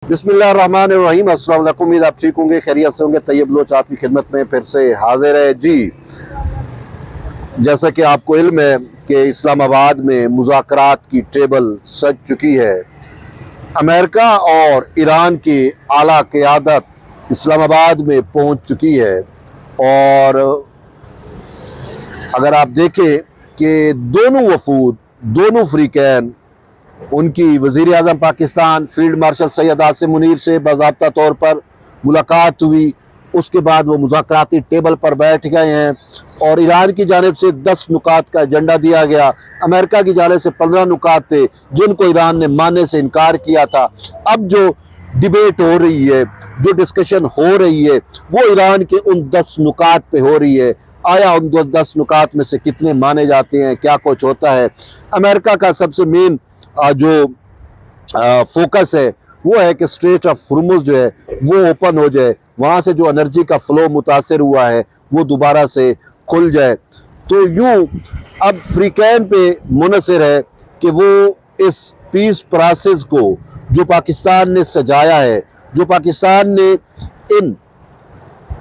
बिस्मिल्लाहिर्रहमानिर्रहीम। अस्सलाम वालेकुम। उम्मीद आप ठीक होंगे, खैरियत से होंगे। तैयब लोच आपकी खिदमत में फिर से हाजिर है जी। जैसा कि आपको इल्म है कि इस्लामाबाद में मुज़ाकरात की टेबल सज चुकी है। अमेरिका और ईरान की आला क़यादत इस्लामाबाद में पहुंच चुकी है। और अगर आप देखें कि दोनों वफूद, दोनों फ़रीक़ैन, उनकी वज़ीर आज़म पाकिस्तान फील्ड मार्शल सैयद आसिम मुनीर से बाज़ाब्ता तौर पर मुलाकात हुई। उसके बाद वो मुज़ाकराती टेबल पर बैठ गए हैं और ईरान की जानिब से 10 नुकात का एजेंडा दिया गया। अमेरिका की जानिब से 15 नुकात थे जिनको ईरान ने मानने से इनकार किया था। अब जो डिबेट हो रही है, जो डिस्कशन हो रही है, वो ईरान के उन 10 नुकात पे हो रही है। आया उन 10 नुकात में से कितने माने जाते हैं, क्या कुछ होता है। अमेरिका का सबसे मेन जो फोकस है वो है कि स्ट्रेट ऑफ हुर्मुज़ जो है वो ओपन हो जाए, वहाँ से जो एनर्जी का फ़्लो मुतासर हुआ है वो दोबारा से खुल जाए। तो यूँ अब फ़रीक़ैन पे मुनहसर है कि वो इस पीस प्रोसेस को जो पाकिस्तान ने सजाया है, जो पाकिस्तान ने इन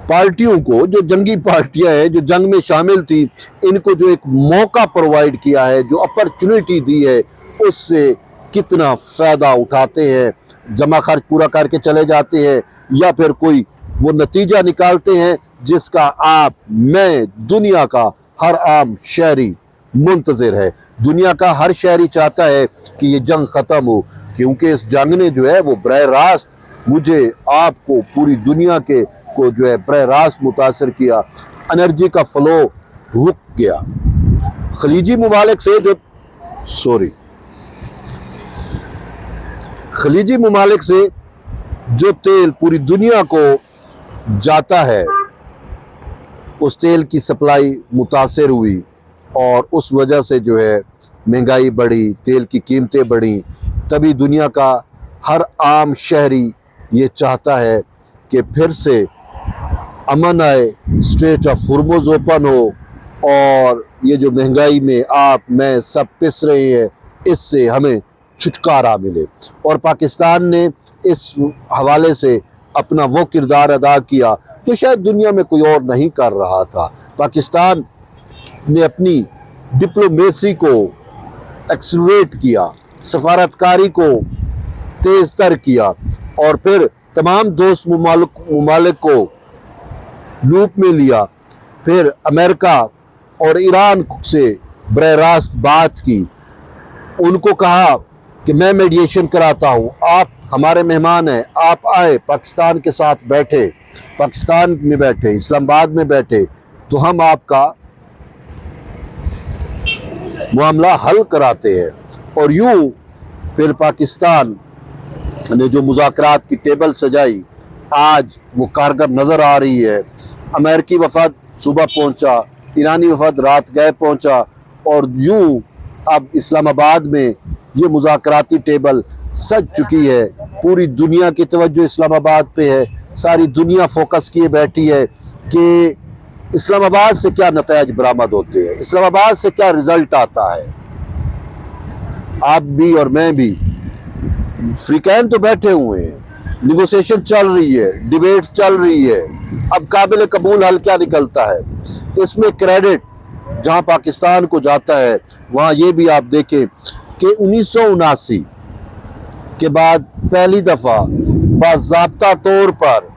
पार्टियों को, जो जंगी पार्टियां हैं, जो जंग में शामिल थी, इनको जो एक मौका प्रोवाइड किया है, जो अपॉर्चुनिटी दी है, उससे कितना फ़ायदा उठाते हैं। जमा खर्च पूरा करके चले जाते हैं या फिर कोई वो नतीजा निकालते हैं जिसका आप, मैं, दुनिया का हर आम शहरी मुंतज़िर है। दुनिया का हर शहरी चाहता है कि ये जंग ख़त्म हो, क्योंकि इस जंग ने जो है वो बरह रास्त मुझे, आपको, पूरी दुनिया के को जो है बरह रास्त मुतासर किया। एनर्जी का फ़्लो रुक गया। खलीजी ममालिक से खलीजी ममालिक से जो तेल पूरी दुनिया को जाता है, उस तेल की सप्लाई मुतासर हुई और उस वजह से जो है महंगाई बढ़ी, तेल की कीमतें बढ़ी। तभी दुनिया का हर आम शहरी ये चाहता है कि फिर से अमन आए, स्ट्रेट ऑफ हुर्मुज़ ओपन हो और ये जो महंगाई में आप, मैं सब पिस रहे हैं, इससे हमें छुटकारा मिले। और पाकिस्तान ने इस हवाले से अपना वो किरदार अदा किया जो शायद दुनिया में कोई और नहीं कर रहा था। पाकिस्तान ने अपनी डिप्लोमेसी को एक्सलरेट किया, सफारतकारी को तेज़ तर किया और फिर तमाम दोस्त ममालिक को लूप में लिया। फिर अमेरिका और ईरान से बरह रास्त बात की, उनको कहा कि मैं मीडिएशन कराता हूँ, आप हमारे मेहमान हैं, आप आए, पाकिस्तान के साथ बैठे, पाकिस्तान में बैठे, इस्लामाबाद में बैठे, तो हम आपका मामला हल कराते हैं। और यूँ फिर पाकिस्तान ने जो मुज़ाकरात की टेबल सजाई, आज वो कारगर नज़र आ रही है। अमेरिकी वफद सुबह पहुंचा, ईरानी वफद रात गए पहुंचा और यूँ अब इस्लामाबाद में ये मुज़ाकराती टेबल सज चुकी है। पूरी दुनिया की तवज्जो इस्लामाबाद पे है। सारी दुनिया फोकस किए बैठी है कि इस्लामाबाद से क्या नतायज बरामद होते हैं, इस्लामाबाद से क्या रिज़ल्ट आता है। आप भी और मैं भी, फ़रीक़ैन तो बैठे हुए हैं, निगोसिएशन चल रही है, डिबेट्स चल रही है। अब काबिल कबूल हल क्या निकलता है, इसमें क्रेडिट जहां पाकिस्तान को जाता है, वहां ये भी आप देखें कि 1979 के बाद पहली दफ़ा बाज़ाब्ता तौर पर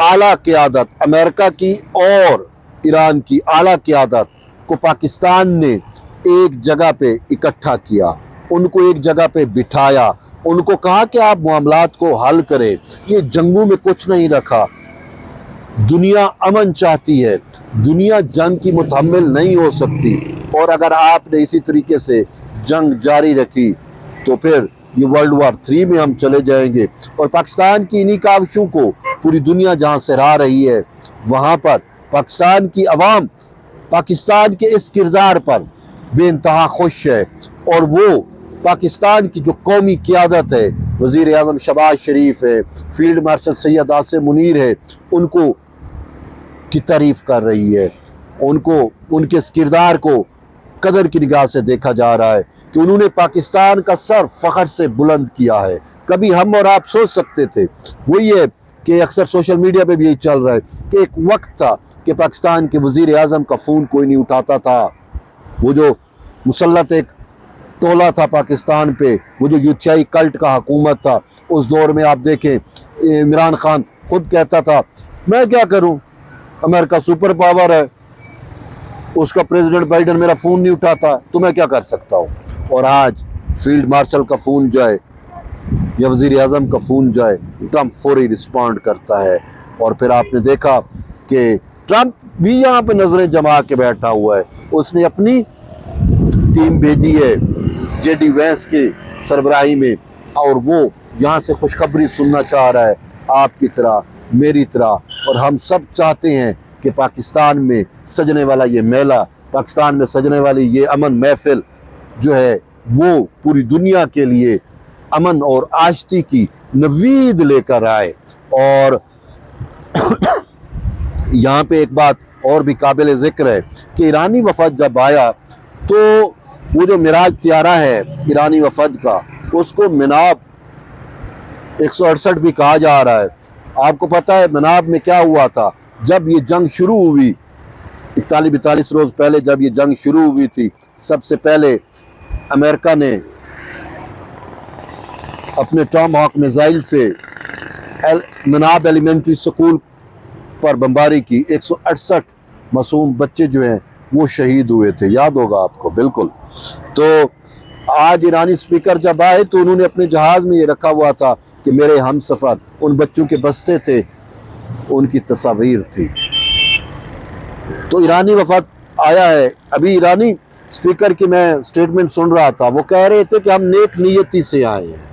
आला क़यादत, अमेरिका की और ईरान की आला क़यादत को पाकिस्तान ने एक जगह पे इकट्ठा किया, उनको एक जगह पे बिठाया, उनको कहा कि आप मामलात को हल करें। ये जंगों में कुछ नहीं रखा। दुनिया अमन चाहती है, दुनिया जंग की मुतहम्मिल नहीं हो सकती। और अगर आपने इसी तरीके से जंग जारी रखी तो फिर ये वर्ल्ड वार 3 में हम चले जाएंगे। और पाकिस्तान की इन्हीं काविशों को पूरी दुनिया जहाँ सराह रही है, वहाँ पर पाकिस्तान की अवाम पाकिस्तान के इस किरदार पर बेइंतहा खुश है। और वो पाकिस्तान की जो कौमी क़यादत है, वज़ीर आज़म शहबाज शरीफ है, फील्ड मार्शल सैयद आसिम मुनीर है, उनको की तारीफ़ कर रही है। उनको, उनके इस किरदार को कदर की निगाह से देखा जा रहा है कि उन्होंने पाकिस्तान का सर फ़ख्र से बुलंद किया है। कभी हम और आप सोच सकते थे। वही है कि अक्सर सोशल मीडिया पे भी यही चल रहा है कि एक वक्त था कि पाकिस्तान के वज़ीर आज़म का फ़ोन कोई नहीं उठाता था। वो जो मुसल्लत एक टोला था पाकिस्तान पे, वो जो यूथियाई कल्ट का हुकूमत था, उस दौर में आप देखें इमरान खान खुद कहता था मैं क्या करूं, अमेरिका सुपर पावर है, उसका प्रेसिडेंट बाइडन मेरा फ़ोन नहीं उठाता तो मैं क्या कर सकता हूं। और आज फील्ड मार्शल का फ़ोन जाए या वज़ीर आज़म का फ़ोन जाए, ट्रंप फौरी रिस्पॉन्ड करता है। और फिर आपने देखा कि ट्रंप भी यहाँ पे नज़रें जमा के बैठा हुआ है। उसने अपनी टीम भेजी है जेडी वैंस के सरबराही में, और वो यहाँ से खुशखबरी सुनना चाह रहा है, आपकी तरह मेरी तरह। और हम सब चाहते हैं कि पाकिस्तान में सजने वाला ये मेला, पाकिस्तान में सजने वाली ये अमन महफिल जो है वो पूरी दुनिया के लिए अमन और आश्ती की नवीद लेकर आए। और यहाँ पे एक बात और भी काबिल ज़िक्र है कि ईरानी वफद जब आया तो वो जो मिराज त्यारा है ईरानी वफद का, उसको मिनाब 168 भी कहा जा रहा है। आपको पता है मिनाब में क्या हुआ था? जब ये जंग शुरू हुई 41-42 रोज़ पहले जब ये जंग शुरू हुई थी, सबसे पहले अमेरिका ने अपने टॉमहॉक मिसाइल से मिनाब एलिमेंट्री स्कूल पर बमबारी की। 168 मासूम बच्चे जो हैं वो शहीद हुए थे, याद होगा आपको। बिल्कुल। तो आज ईरानी स्पीकर जब आए तो उन्होंने अपने जहाज़ में ये रखा हुआ था कि मेरे हम सफ़र उन बच्चों के बस्ते थे, उनकी तस्वीर थी। तो ईरानी वफद आया है। अभी ईरानी स्पीकर की मैं स्टेटमेंट सुन रहा था, वो कह रहे थे कि हम नेक नीयती से आए हैं,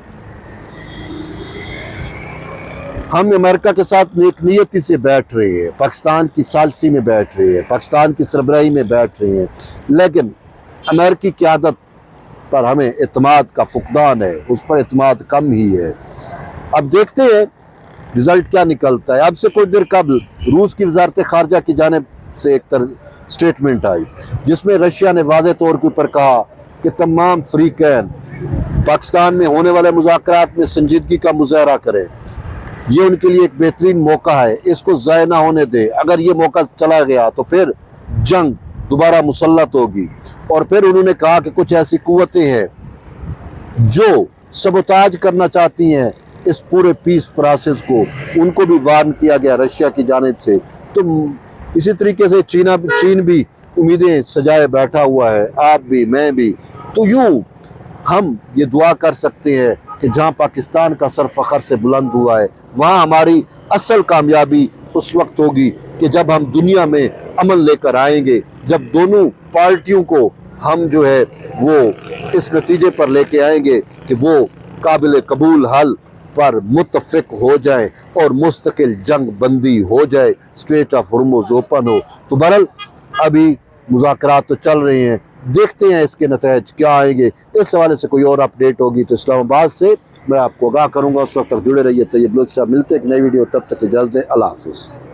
हम अमेरिका के साथ नेक नीयती से बैठ रहे हैं, पाकिस्तान की सालसी में बैठ रहे हैं, पाकिस्तान की सरबराही में बैठ रहे हैं, लेकिन अमेरिकी क़यादत पर हमें एतमाद का फुकदान है, उस पर एतमाद कम ही है। अब देखते हैं रिज़ल्ट क्या निकलता है। अब से कुछ देर कबल रूस की वज़ारत ख़ारजा की जानिब से एक स्टेटमेंट आई जिसमें रशिया ने वाज़ेह तौर के ऊपर कहा कि तमाम फ़रीक़ैन पाकिस्तान में होने वाले मुज़ाकरात में संजीदगी का मुज़ाहरा करें, ये उनके लिए एक बेहतरीन मौका है, इसको ज़ाया ना होने दें। अगर ये मौका चला गया तो फिर जंग दोबारा मुसल्लत होगी। और फिर उन्होंने कहा कि कुछ ऐसी कुव्वतें हैं जो सबोताज करना चाहती हैं इस पूरे पीस प्रोसेस को, उनको भी वार्न किया गया रशिया की जानिब से। तो इसी तरीके से चीन भी उम्मीदें सजाए बैठा हुआ है, आप भी मैं भी। तो यूँ हम ये दुआ कर सकते हैं कि जहाँ पाकिस्तान का सर फ़ख्र से बुलंद हुआ है, वहाँ हमारी असल कामयाबी उस वक्त होगी कि जब हम दुनिया में अमन लेकर आएंगे, जब दोनों पार्टियों को हम जो है वो इस नतीजे पर लेके आएंगे कि वो काबिल कबूल हल पर मुत्तफ़िक हो जाए और मुस्तकिल जंग बंदी हो जाए, स्ट्रेट ऑफ हॉर्मुज़ ओपन हो। तो बहरहाल अभी मुज़ाकरात तो चल रहे हैं, देखते हैं इसके नतीजे क्या आएंगे। इस हवाले से कोई और अपडेट होगी तो इस्लामाबाद से मैं आपको आगाह करूँगा। उस वक्त तक जुड़े रहिए। तैयब लोग साहब, मिलते एक नई वीडियो, तब तक इजाज़त दें। अल्लाह हाफ़िज़।